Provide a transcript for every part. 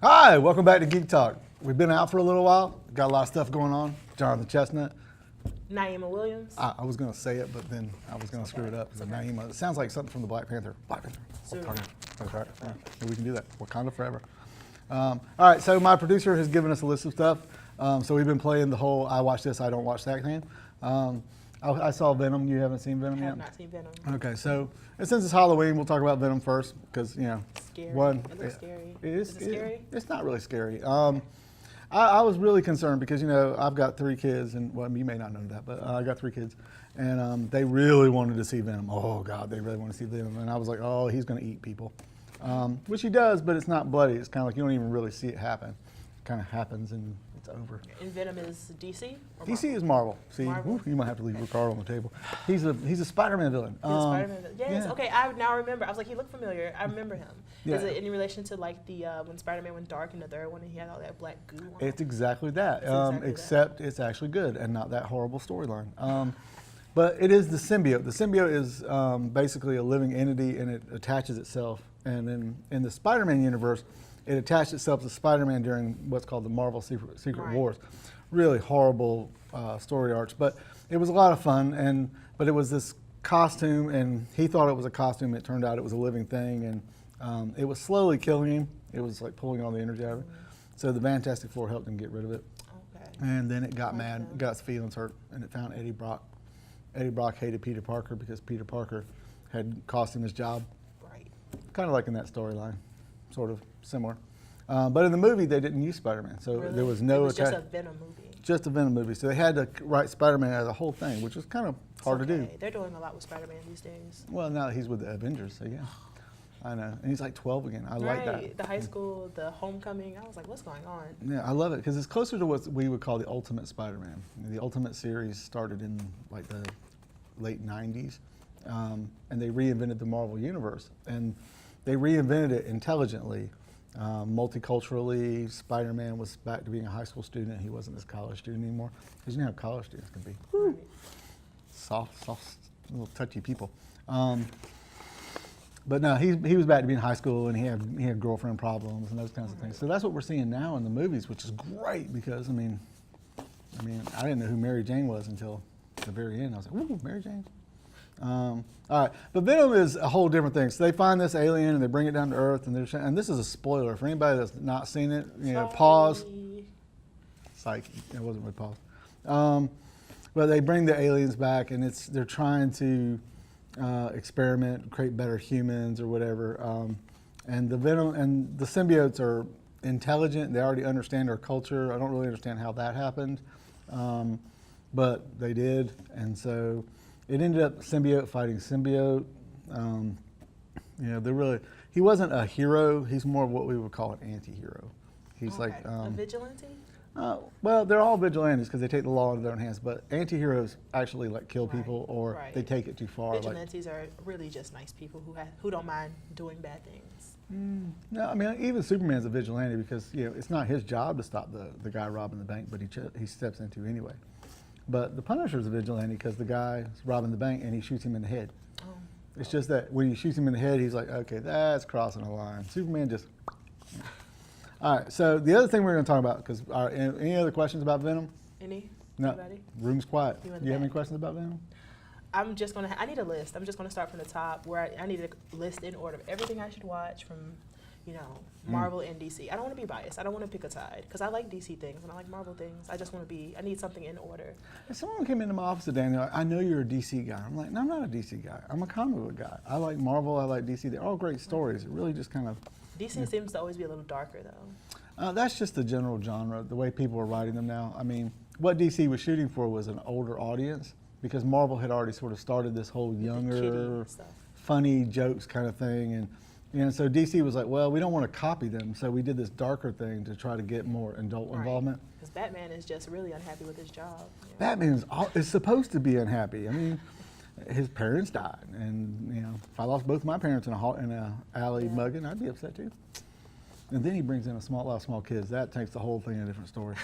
Hi, welcome back to Geek Talk. We've been out for a little while. Got a lot of stuff going on. Jonathan Chestnut. Nieema Williams. I was going to say it, but then I was going to screw it up. It's Nieema. It sounds like something from the Black Panther. Black Panther. Okay. Yeah, we can do that. Wakanda forever. All right, so my producer has given us a list of stuff. So we've been playing the whole I watch this, I don't watch that thing. I saw Venom. You haven't seen Venom yet? I have not seen Venom. Okay, so since it's Halloween, we'll talk about Venom first because, you know, Scary. one. It looks scary. Is it scary? It's not really scary. I was really concerned because, you know, I've got 3 kids, and well, you may not know that, but I got 3 kids, and they really wanted to see Venom. Oh God, they really want to see Venom, and I was like, oh, he's going to eat people, which he does, but it's not bloody. It's kind of like you don't even really see it happen. It kind of happens and it's over. And Venom is DC? Or DC is Marvel. See, Marvel? You might have to leave your card on the table. He's a Spider-Man villain. He's a Spider-Man villain. Yes. Yeah. Okay. I now remember. I was like, he looked familiar. I remember him. Yeah. Is it in relation to like the when Spider-Man went dark in the third one and he had all that black goo on? It's exactly that. Except it's actually good and not that horrible storyline. But it is the symbiote. The symbiote is basically a living entity, and it attaches itself. And in the Spider-Man universe, it attached itself to Spider-Man during what's called the Marvel Secret Wars. Really horrible story arcs, but it was a lot of fun. But it was this costume, and he thought it was a costume. It turned out it was a living thing, and it was slowly killing him. It was like pulling all the energy out of it. So the Fantastic Four helped him get rid of it. Okay. And then it got mad, got its feelings hurt, and it found Eddie Brock. Eddie Brock hated Peter Parker because Peter Parker had cost him his job. Right. Kind of like in that storyline, sort of similar. But in the movie, they didn't use Spider-Man, so Really? there was no It was just attack. a Venom movie. Just a Venom movie, so they had to write Spider-Man as a whole thing, which was kind of hard to do. They're doing a lot with Spider-Man these days. Well, now that he's with the Avengers, so yeah. I know, and he's like 12 again. I like that. The high school, the homecoming. I was like, what's going on? Yeah, I love it because it's closer to what we would call the Ultimate Spider-Man. The Ultimate series started in like the late 90s, and they reinvented the Marvel Universe, and they reinvented it intelligently. Multiculturally, Spider-Man was back to being a high school student. He wasn't this college student anymore, because you know how college students can be. Right. Soft, little touchy people. But no, he was back to being high school, and he had girlfriend problems and those kinds of things. So that's what we're seeing now in the movies, which is great because I mean, I didn't know who Mary Jane was until the very end. I was like, ooh, Mary Jane. All right, but Venom is a whole different thing. So they find this alien and they bring it down to Earth, and this is a spoiler for anybody that's not seen it. You know, pause. Psych, it wasn't really pause. But they bring the aliens back, and they're trying to experiment, create better humans or whatever. And the Venom and the symbiotes are intelligent. They already understand our culture. I don't really understand how that happened, but they did, and so. It ended up symbiote fighting symbiote. You know, he wasn't a hero. He's more of what we would call an anti-hero. He's okay. like a vigilante. Well, they're all vigilantes because they take the law into their own hands. But anti-heroes actually like kill people or they take it too far. Vigilantes are really just nice people who don't mind doing bad things. No, I mean even Superman's a vigilante because you know it's not his job to stop the guy robbing the bank, but he steps into anyway. But the Punisher's a vigilante because the guy's robbing the bank and he shoots him in the head. Oh. It's just that when he shoots him in the head, he's like, okay, that's crossing a line. Superman just. All right, so the other thing we're going to talk about, because any other questions about Venom? Any? No. Anybody? Room's quiet. Do you have any questions about Venom? I'm just going to, I need a list. I'm just going to start from the top where I need a list in order of everything I should watch from, you know, Marvel and DC. I don't want to be biased. I don't want to pick a side because I like DC things and I like Marvel things. I just want to I need something in order. If someone came into my office today and they're like, I know you're a DC guy. I'm like, no, I'm not a DC guy. I'm a comic book guy. I like Marvel. I like DC. They're all great stories. It really just kind of. DC seems to always be a little darker though. That's just the general genre, the way people are writing them now. I mean, what DC was shooting for was an older audience because Marvel had already sort of started this whole younger, funny jokes kind of thing. And so DC was like, well, we don't want to copy them, so we did this darker thing to try to get more adult involvement. Because Batman is just really unhappy with his job. You know? Batman is supposed to be unhappy. I mean, his parents died, and you know, if I lost both my parents in a alley mugging, I'd be upset too. And then he brings in a lot of small kids. That takes the whole thing in a different story.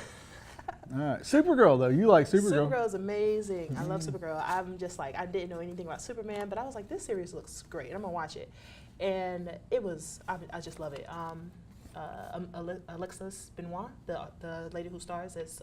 All right, Supergirl though. You like Supergirl? Supergirl is amazing. I love Supergirl. I'm just like, I didn't know anything about Superman, but I was like, this series looks great. I'm gonna watch it. And it was, I just love it. Alexis Benoit, the lady who stars as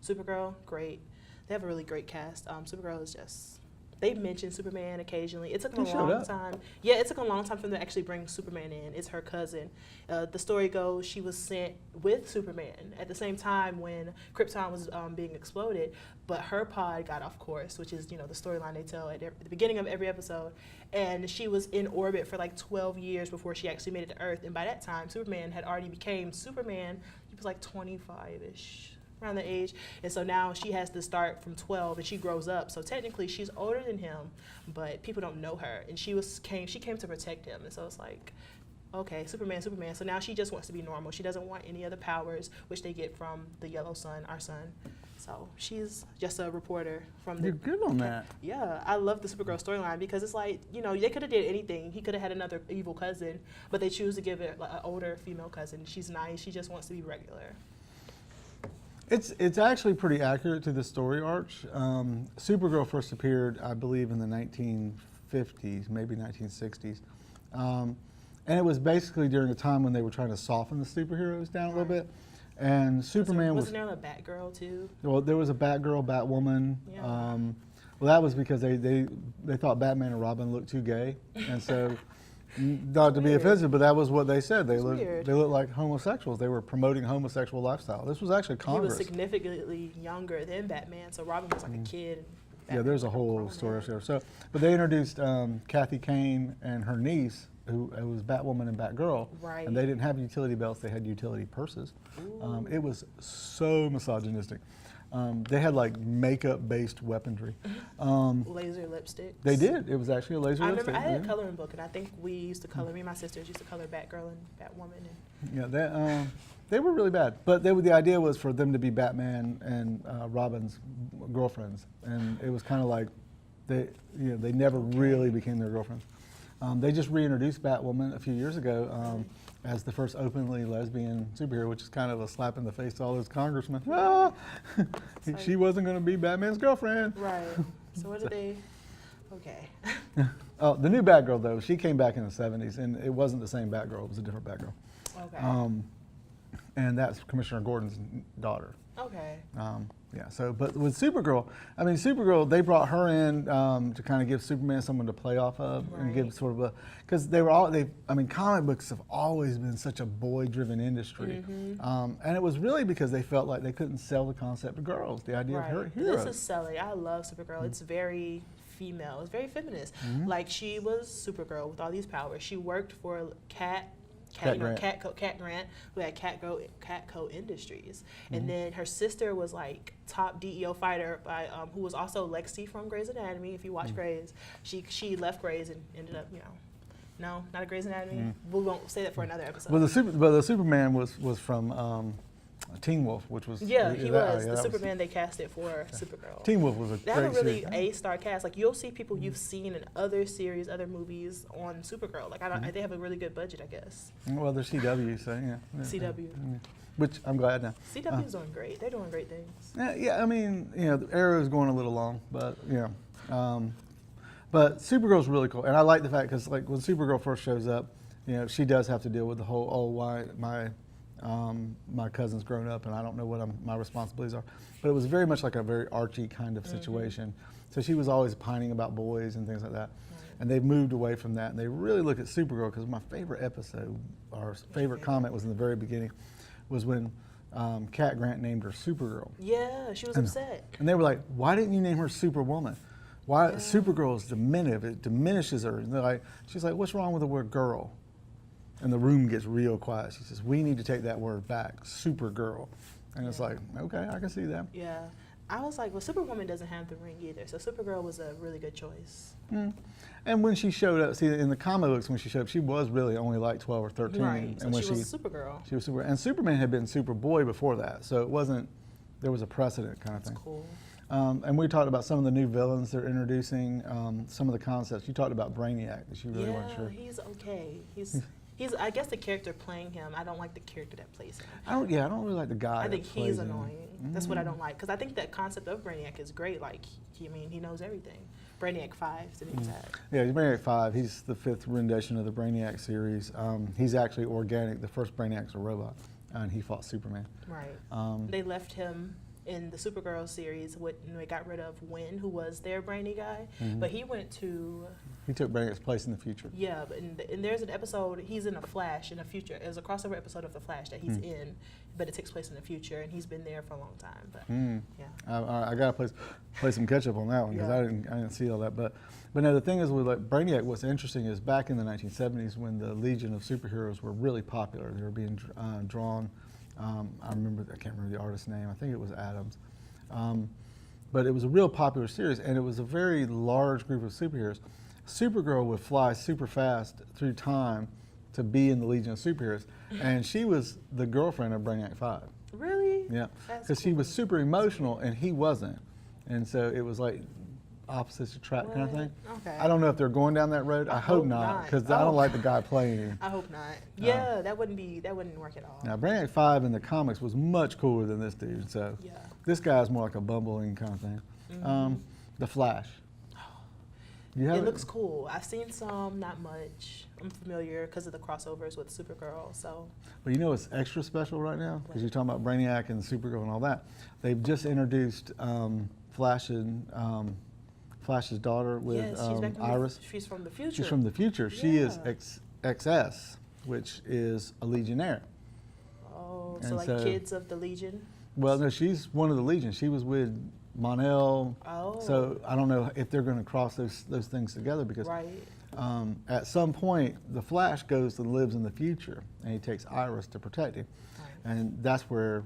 Supergirl. Great. They have a really great cast. Supergirl is just. They mention Superman occasionally. It took them a long time. Yeah, it took a long time for them to actually bring Superman in. It's her cousin. The story goes she was sent with Superman at the same time when Krypton was being exploded, but her pod got off course, which is, the storyline they tell at the beginning of every episode. And she was in orbit for like 12 years before she actually made it to Earth. And by that time, Superman had already became Superman. He was like 25-ish. Around the age, and so now she has to start from 12 and she grows up, so technically she's older than him, but people don't know her, and she came to protect him. And so it's like, okay, Superman, so now she just wants to be normal. She doesn't want any other powers, which they get from the yellow sun, our sun. So she's just a reporter from the. You're good on that. Yeah, I love the Supergirl storyline because it's like, they could have did anything. He could have had another evil cousin, but they choose to give it like an older female cousin. She's nice, she just wants to be regular. It's actually pretty accurate to the story arch. Supergirl first appeared, I believe, in the 1950s, maybe 1960s. And it was basically during a time when they were trying to soften the superheroes down a little bit. And Superman wasn't there a Batgirl too? Well, there was a Batgirl, Batwoman. Yeah. Well, that was because they thought Batman and Robin looked too gay. And so, not to be offensive, but that was what they said. They looked like homosexuals. They were promoting homosexual lifestyle. This was actually Congress. He was significantly younger than Batman, so Robin was like a kid. Yeah, there's a whole story there. So, but they introduced Kathy Kane and her niece, who was Batwoman and Batgirl. Right. And they didn't have utility belts; they had utility purses. It was so misogynistic. They had like makeup-based weaponry. Laser lipstick. They did. It was actually a laser lipstick. I had a coloring book, and I think we used to color. Me and my sisters used to color Batgirl and Batwoman. Yeah, they were really bad. But the idea was for them to be Batman and Robin's girlfriends, and it was kind of like they never really became their girlfriends. They just reintroduced Batwoman a few years ago as the first openly lesbian superhero, which is kind of a slap in the face to all those congressmen. Ah! She wasn't going to be Batman's girlfriend. Right. So what did they? Okay. Oh, the new Batgirl though, she came back in the '70s, and it wasn't the same Batgirl. It was a different Batgirl. Okay. And that's Commissioner Gordon's daughter. Okay. Yeah. So, but with Supergirl, Supergirl, they brought her in to kind of give Superman someone to play off of and give sort of a, because comic books have always been such a boy-driven industry, and it was really because they felt like they couldn't sell the concept to girls, the idea of her heroes. This is selling. I love Supergirl. It's very female. It's very feminist. Like she was Supergirl with all these powers. She worked for Cat Grant, who had Catco Industries, and then her sister was like top DEO fighter by who was also Lexi from Grey's Anatomy. If you watch Grey's, she left Grey's and ended up no, not a Grey's Anatomy. We won't say that for another episode. Well, the Superman was from Teen Wolf, which was he was the Superman they casted for Supergirl. Teen Wolf was a they great have a really series. A-star cast. Like you'll see people you've seen in other series, other movies on Supergirl. Like they have a really good budget, I guess. Well, they're CW, so yeah. CW. Which I'm glad now. CW's doing great. They're doing great things. Yeah, the Arrow's going a little long, but but Supergirl's really cool, and I like the fact because like when Supergirl first shows up, she does have to deal with the whole why my cousin's grown up and I don't know what my responsibilities are. But it was very much like a very Archie kind of situation. So she was always pining about boys and things like that. And they've moved away from that, and they really look at Supergirl, because my favorite episode, or favorite comment was in the very beginning, was when Cat Grant named her Supergirl. Yeah, she was upset. And they were like, why didn't you name her Superwoman? Why Supergirl is diminutive, it diminishes her. And she's like, what's wrong with the word girl? And the room gets real quiet. She says, we need to take that word back, Supergirl. And it's like, okay, I can see that. Yeah. I was like, well, Superwoman doesn't have the ring either, so Supergirl was a really good choice. And when she showed up, see, in the comic books, when she showed up, she was really only like 12 or 13. Right, and so when she was Supergirl. She was Supergirl. And Superman had been Superboy before that, so it wasn't, there was a precedent kind of thing. That's cool. And we talked about some of the new villains they're introducing, some of the concepts. You talked about Brainiac, that you really weren't sure. He's okay. I guess the character playing him, I don't like the character that plays him. I don't really like the guy. I think that he's plays him. annoying. That's what I don't like. Because I think that concept of Brainiac is great. Like, he knows everything. Brainiac 5, to be exact. Yeah, he's Brainiac 5. He's the 5th rendition of the Brainiac series. He's actually organic. The first Brainiac's a robot, and he fought Superman. Right. They left him in the Supergirl series when they got rid of Wynn, who was their brainy guy. But he went to... He took Brainiac's place in the future. Yeah, but and there's an episode, he's in a Flash in the future. There's a crossover episode of The Flash that he's in, but it takes place in the future, and he's been there for a long time. But yeah, I got to play some catch up on that one because I didn't see all that. But no, the thing is with like Brainiac, what's interesting is back in the 1970s when the Legion of Superheroes were really popular, they were being drawn. I can't remember the artist's name. I think it was Adams. But it was a real popular series, and it was a very large group of superheroes. Supergirl would fly super fast through time to be in the Legion of Superheroes, and she was the girlfriend of Brainiac 5. Really? Yeah, That's because she was super emotional, and he wasn't. And so it was like opposites attract kind of thing. Okay. I don't know if they're going down that road. I hope not, because I don't like the guy playing him. I hope not. Yeah, that wouldn't work at all. Now, Brainiac 5 in the comics was much cooler than this dude, so this guy is more like a bumbling kind of thing. The Flash. It looks cool. I've seen some, not much. I'm familiar because of the crossovers with Supergirl. So. But you know what's extra special right now? Because you're talking about Brainiac and Supergirl and all that. They've just introduced Flash's daughter with Iris. She's from the future. She's from the future. Yeah. She is XS, which is a Legionnaire. Oh, And so like kids of the Legion? Well, no, she's one of the Legion. She was with Mon-El. Oh. So I don't know if they're going to cross those things together because at some point the Flash goes and lives in the future and he takes Iris to protect him. Right. And that's where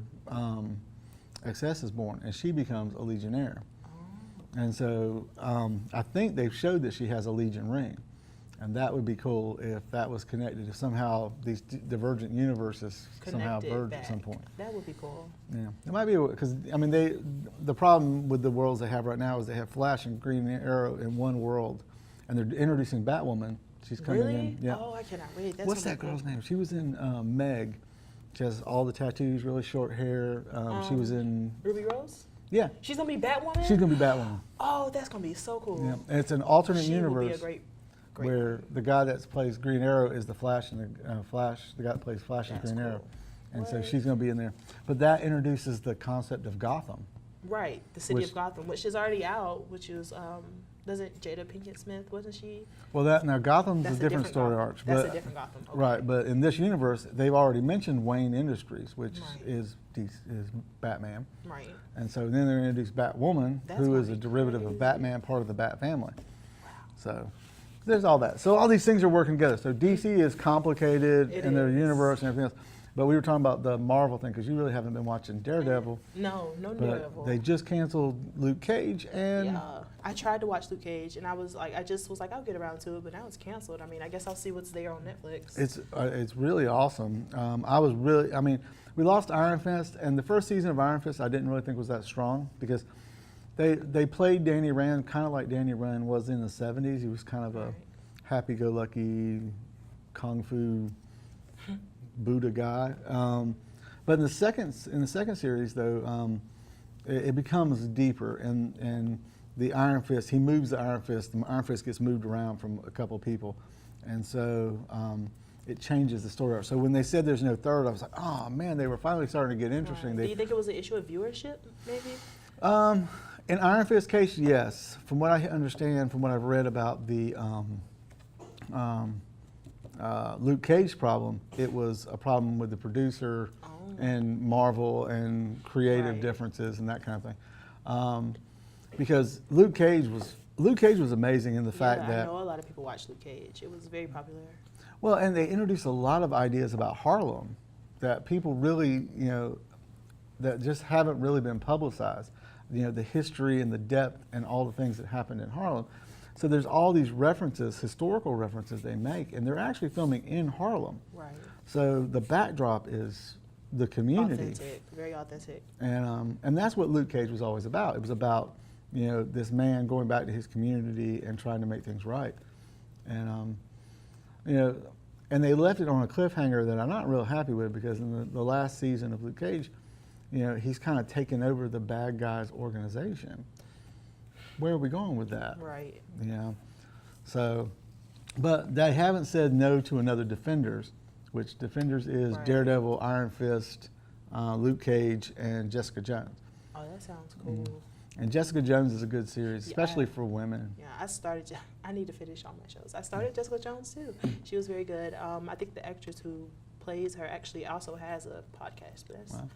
XS is born and she becomes a Legionnaire. Oh. And so I think they've showed that she has a Legion ring. And that would be cool if that was connected, if somehow these divergent universes somehow merge at some point. That would be cool. Yeah, it might be, because I mean, the problem with the worlds they have right now is they have Flash and Green Arrow in one world, and they're introducing Batwoman. She's coming in. Yeah. Oh, I cannot wait. What's that girl's name? She was in Meg. She has all the tattoos, really short hair. She was in Ruby Rose? Yeah. She's gonna be Batwoman? She's gonna be Batwoman. Oh, that's gonna be so cool. Yeah, and it's an alternate universe. Would be a great where the guy that plays Green Arrow is the Flash, and the guy that plays Flash is Green Arrow. And so she's going to be in there. But that introduces the concept of Gotham. Right, the city of Gotham, which is already out, which is, doesn't Jada Pinkett Smith, wasn't she? Well, now Gotham's a different story arc. That's a different Gotham. Okay. Right, but in this universe, they've already mentioned Wayne Industries, which is Batman. Right. And so then they're introduced Batwoman, who is a derivative of Batman, part of the Bat family. Wow. So there's all that. So all these things are working together. So DC is complicated in their universe and everything else. But we were talking about the Marvel thing because you really haven't been watching Daredevil. No Daredevil. They just canceled Luke Cage and... Yeah, I tried to watch Luke Cage and I just was like, I'll get around to it, but now it's canceled. I mean, I guess I'll see what's there on Netflix. It's really awesome. We lost Iron Fist, and the first season of Iron Fist I didn't really think was that strong because they played Danny Rand kind of like Danny Rand was in the 70s. He was kind of a happy-go-lucky kung fu Buddha guy. But in the second series, though, it becomes deeper, and the Iron Fist, he moves the Iron Fist. The Iron Fist gets moved around from a couple people, and so it changes the story. So when they said there's no third, I was like, oh man, they were finally starting to get interesting. Do you think it was an issue of viewership, maybe? In Iron Fist case, yes. From what I understand, from what I've read about the Luke Cage problem, it was a problem with the producer and Marvel and creative differences and that kind of thing. Because Luke Cage was amazing in the fact that... I know a lot of people watch Luke Cage. It was very popular. Well, and they introduced a lot of ideas about Harlem that people really, that just haven't really been publicized. The history and the depth and all the things that happened in Harlem. So there's all these references, historical references they make, and they're actually filming in Harlem. Right. So the backdrop is the community. Authentic, very authentic. And that's what Luke Cage was always about. It was about, this man going back to his community and trying to make things right. And, And they left it on a cliffhanger that I'm not real happy with, because in the last season of Luke Cage, you know, he's kind of taken over the bad guy's organization. Where are we going with that? Right. You know, so, but they haven't said no to another Defenders, which Defenders is Right. Daredevil, Iron Fist, Luke Cage, and Jessica Jones. Oh, that sounds cool. And Jessica Jones is a good series, Yeah, especially for women. Yeah, I need to finish all my shows. I started Jessica Jones too. She was very good. I think the actress who plays her actually also has a podcast. But that's, Wow.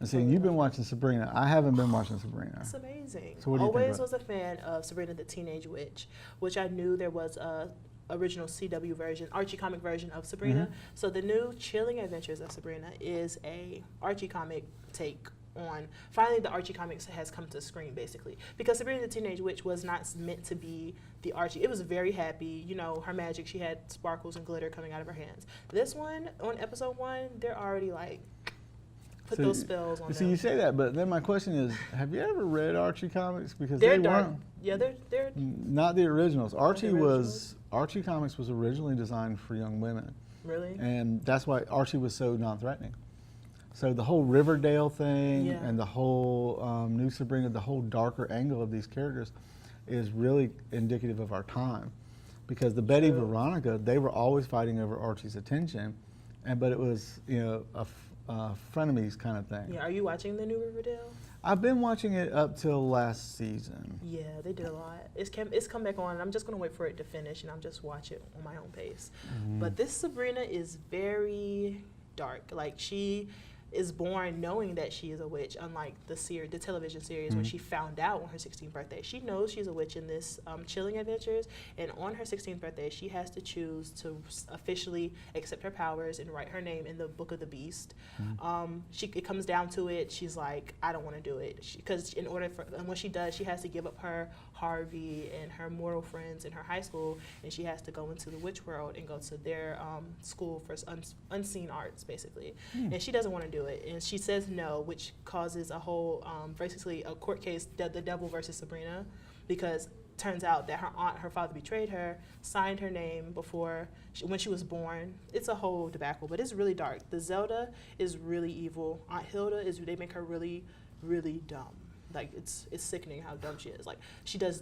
And see, you've been watching Sabrina. I haven't been watching Sabrina. It's amazing. So what do you think Always about was a fan of Sabrina the Teenage Witch, which I knew there was a original CW version, Archie comic version of Sabrina. So the new Chilling Adventures of Sabrina is a Archie comic take on, finally the Archie comics has come to screen, basically, because Sabrina the Teenage Witch was not meant to be the Archie. It was very happy, you know, her magic, she had sparkles and glitter coming out of her hands. This one, on episode 1, they're already like put those spells on See, them. you say that, but then my question is, have you ever read Archie comics? Because They're they dark. weren't. Yeah, they're Not the originals. Archie originals? Archie comics was originally designed for young women, really. and that's why Archie was so non-threatening. So the whole Riverdale thing Yeah. and the whole New Sabrina, the whole darker angle of these characters, is really indicative of our time, because the Betty True. Veronica, they were always fighting over Archie's attention, but it was, you know, a frenemies kind of thing. Yeah, are you watching the new Riverdale? I've been watching it up till last season. Yeah, they did a lot. It's come back on, and I'm just gonna wait for it to finish, and I'm just watch it on my own pace. But this Sabrina is very dark. Like, she is born knowing that she is a witch, unlike the television series when she found out on her 16th birthday. She knows she's a witch in this Chilling Adventures, and on her 16th birthday, she has to choose to officially accept her powers and write her name in the Book of the Beast. It comes down to it, she's like, I don't want to do it, because and when she does, she has to give up her Harvey and her mortal friends in her high school, and she has to go into the witch world and go to their school for unseen arts, basically. And she doesn't want to do it, and she says no, which causes a whole basically a court case, the devil versus Sabrina, because turns out that her father betrayed her, signed her name before when she was born. It's a whole debacle, but it's really dark. The Zelda is really evil. Aunt Hilda they make her really, really dumb. Like, it's sickening how dumb she is. Like, she does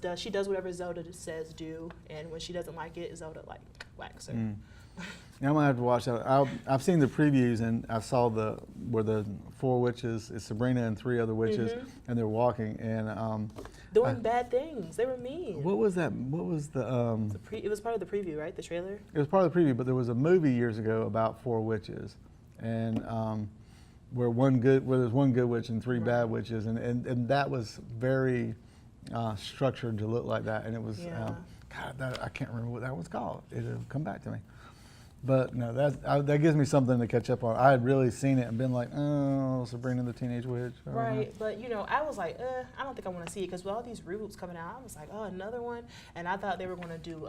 whatever Zelda says do, and when she doesn't like it, Zelda like whacks her. Now I'm gonna have to watch that. I've seen the previews, and I saw where the 4 witches, it's Sabrina and 3 other witches, and they're walking, and Doing bad things. They were mean. what was that? What was the? It was part of the preview, right? The trailer. It was part of the preview, but there was a movie years ago about 4 witches, and where there's 1 good witch and 3 bad witches, and that was very structured to look like that, and it was God, I can't remember what that was called. It'll come back to me. But no, that gives me something to catch up on. I had really seen it and been like, oh, Sabrina the Teenage Witch. Oh, Right, but you know, I was like, I don't think I want to see it, because with all these reboots coming out, I was like, oh, another one, and I thought they were going to do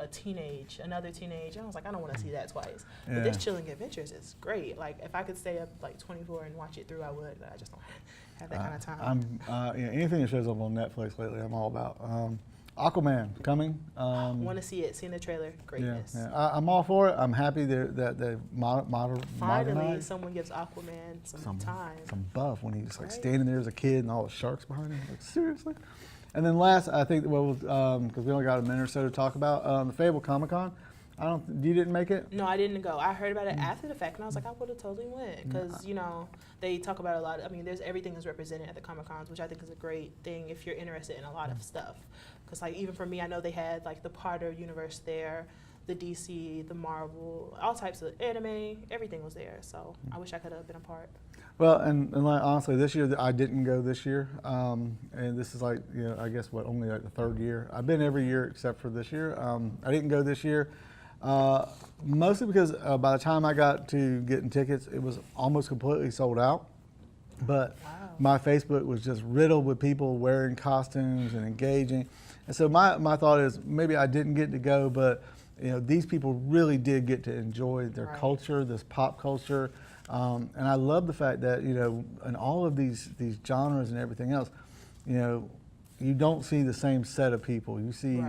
another teenage. I was like, I don't want to see that twice. Yeah. But this Chilling Adventures is great. Like, if I could stay up like 24 and watch it through, I would. But I just don't have that kind of time. Anything that shows up on Netflix lately, I'm all about. Aquaman coming. Want to see it? Seen the trailer? Greatness. Yeah. I'm all for it. I'm happy that they Finally, modernized. someone gives Aquaman some time. Some buff when he's like Right. standing there as a kid and all the sharks behind him. Like, seriously. And then last, I think, because we only got a minute or so to talk about the Fayetteville Comic-Con. You didn't make it? No, I didn't go. I heard about it after the fact, and I was like, I would have totally went, because you know they talk about a lot. I mean, there's everything is represented at the Comic Cons, which I think is a great thing if you're interested in a lot of stuff. Because like even for me, I know they had like the Potter universe there, the DC, the Marvel, all types of anime. Everything was there. So I wish I could have been a part. Well, and like, honestly, this year I didn't go this year, and this is like, I guess only like the 3rd year. I've been every year except for this year. I didn't go this year, mostly because by the time I got to getting tickets, it was almost completely sold out. But my Facebook was just riddled with people wearing costumes and engaging, and so my thought is maybe I didn't get to go, but these people really did get to enjoy their culture, this pop culture. And I love the fact that, in all of these genres and everything else, you don't see the same set of people. You see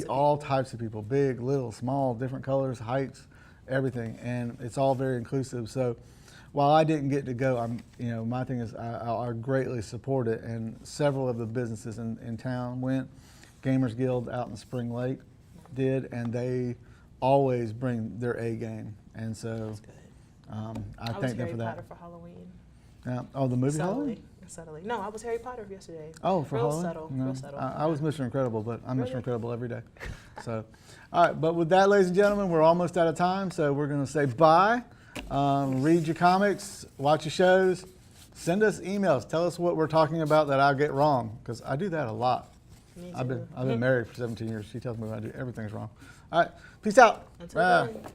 all types of people, big, little, small, different colors, heights, everything, and it's all very inclusive. So while I didn't get to go, my thing is I greatly support it, and several of the businesses in town went. Gamers Guild out in Spring Lake did, and they always bring their A game, and so That's good. I was thank them Harry for Potter that. for Halloween. Yeah. Oh, the movie Halloween? Subtly. No, I was Harry Potter yesterday. Oh, for real Halloween? subtle. No. Real subtle. I was Mr. Incredible, but I'm Really? Mr. Incredible every day. So, all right. But with that, ladies and gentlemen, we're almost out of time. So we're going to say bye. Read your comics, watch your shows, send us emails. Tell us what we're talking about that I get wrong, because I do that a lot. Me too. I've been married for 17 years. She tells me when I do everything's wrong. All right. Peace out. Until Bye. then.